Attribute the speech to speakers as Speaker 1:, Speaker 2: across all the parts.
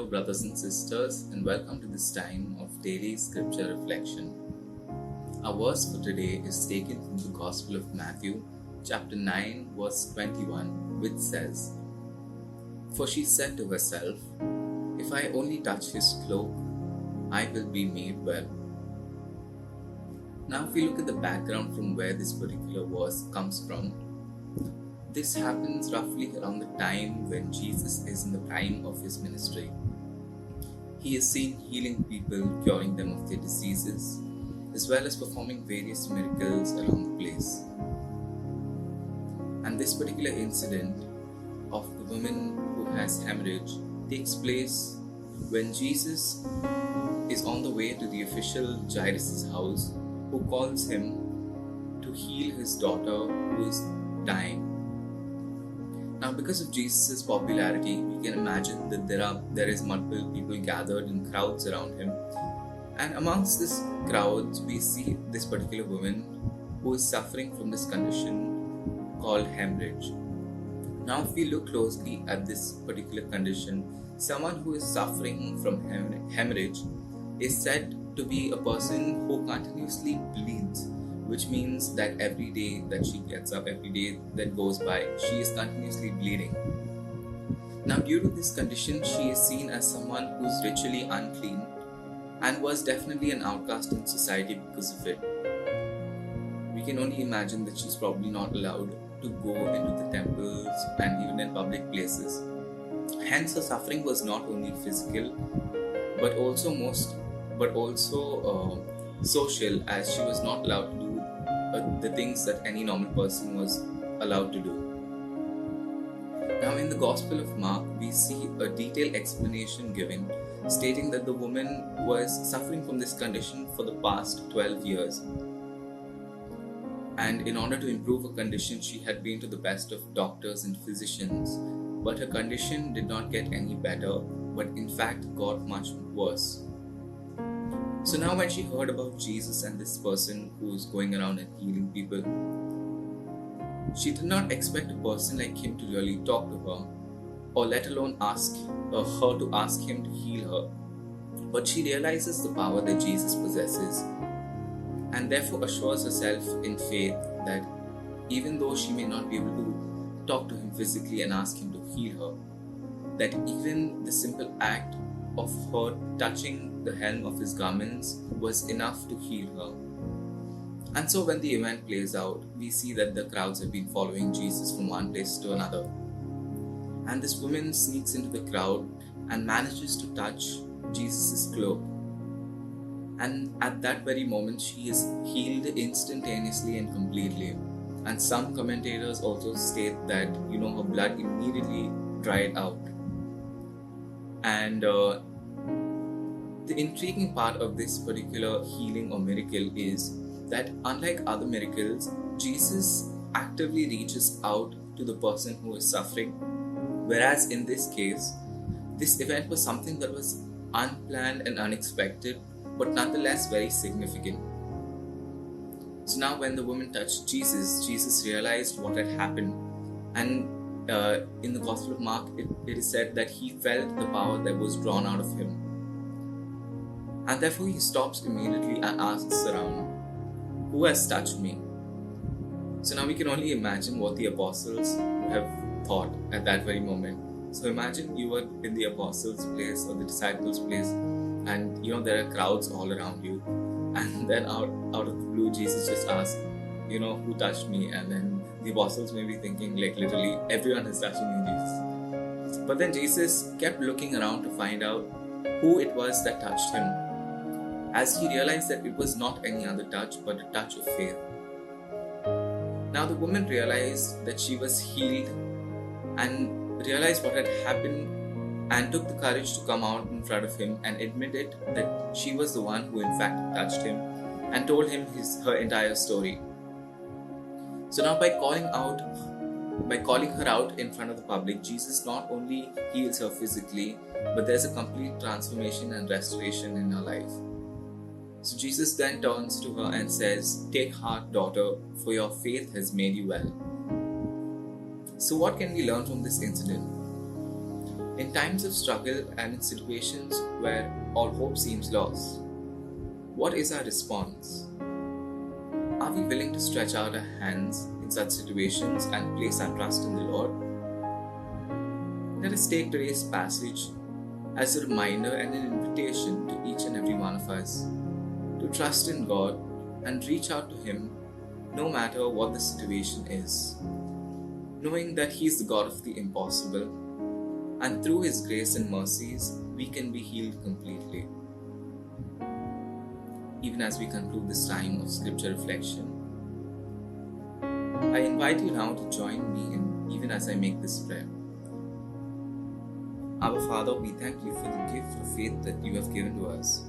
Speaker 1: brothers and sisters, and welcome to this time of daily scripture reflection. Our verse for today is taken from the Gospel of Matthew, chapter 9, verse 21, which says, "For she said to herself, 'If I only touch his cloak, I will be made well.'" Now, if we look at the background from where this particular verse comes from, this happens roughly around the time when Jesus is in the prime of his ministry. He is seen healing people, curing them of their diseases, as well as performing various miracles around the place. And this particular incident of the woman who has hemorrhage takes place when Jesus is on the way to the official Jairus' house, who calls him to heal his daughter who is dying. Now, because of Jesus' popularity, we can imagine that there is multiple people gathered in crowds around him. And amongst this crowds, we see this particular woman who is suffering from this condition called hemorrhage. Now, if we look closely at this particular condition, someone who is suffering from hemorrhage is said to be a person who continuously bleeds, which means that every day that she gets up, every day that goes by, she is continuously bleeding. Now, due to this condition, she is seen as someone who is ritually unclean and was definitely an outcast in society because of it. We can only imagine that she's probably not allowed to go into the temples and even in public places. Hence, her suffering was not only physical, but also social, as she was not allowed to do the things that any normal person was allowed to do. Now, in the Gospel of Mark, we see a detailed explanation given stating that the woman was suffering from this condition for the past 12 years. And in order to improve her condition, she had been to the best of doctors and physicians, but her condition did not get any better, but in fact got much worse. So now when she heard about Jesus and this person who is going around and healing people, she did not expect a person like him to really talk to her, or let alone ask her to ask him to heal her. But she realizes the power that Jesus possesses, and therefore assures herself in faith that even though she may not be able to talk to him physically and ask him to heal her, that even the simple act of her touching the hem of his garments was enough to heal her. And so when the event plays out, we see that the crowds have been following Jesus from one place to another. And this woman sneaks into the crowd and manages to touch Jesus' cloak. And at that very moment, she is healed instantaneously and completely. And some commentators also state that, her blood immediately dried out. And the intriguing part of this particular healing or miracle is that unlike other miracles, Jesus actively reaches out to the person who is suffering, whereas in this case, this event was something that was unplanned and unexpected, but nonetheless very significant. So now when the woman touched Jesus, Jesus realized what had happened, and in the Gospel of Mark, it is said that he felt the power that was drawn out of him. And therefore he stops immediately and asks around, "Who has touched me?" So now we can only imagine what the apostles have thought at that very moment. So imagine you were in the apostles' place or the disciples' place, and there are crowds all around you. And then out of the blue, Jesus just asks, "Who touched me?" And then the apostles may be thinking, like, literally everyone is touching you, Jesus. But then Jesus kept looking around to find out who it was that touched him, as he realized that it was not any other touch but a touch of faith. Now the woman realized that she was healed and realized what had happened, and took the courage to come out in front of him and admitted that she was the one who in fact touched him, and told him her entire story. So now by calling her out in front of the public, Jesus not only heals her physically, but there's a complete transformation and restoration in her life. So Jesus then turns to her and says, "Take heart, daughter, for your faith has made you well." So what can we learn from this incident? In times of struggle and in situations where all hope seems lost, what is our response? Are we willing to stretch out our hands in such situations and place our trust in the Lord? Let us take today's passage as a reminder and an invitation to each and every one of us to trust in God and reach out to Him no matter what the situation is, knowing that He is the God of the impossible, and through His grace and mercies, we can be healed completely. Even as we conclude this time of scripture reflection, I invite you now to join me in even as I make this prayer. Our Father, we thank you for the gift of faith that you have given to us.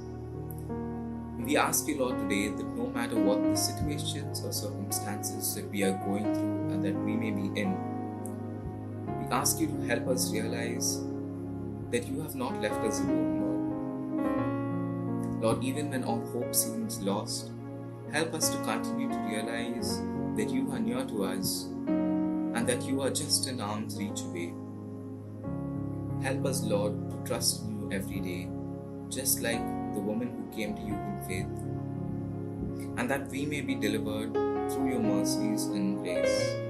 Speaker 1: We ask you, Lord, today that no matter what the situations or circumstances that we are going through and that we may be in, we ask you to help us realize that you have not left us alone, Lord. Lord, even when all hope seems lost, help us to continue to realize that you are near to us and that you are just an arm's reach away. Help us, Lord, to trust in you every day, just like the woman who came to you in faith, and that we may be delivered through your mercies and grace.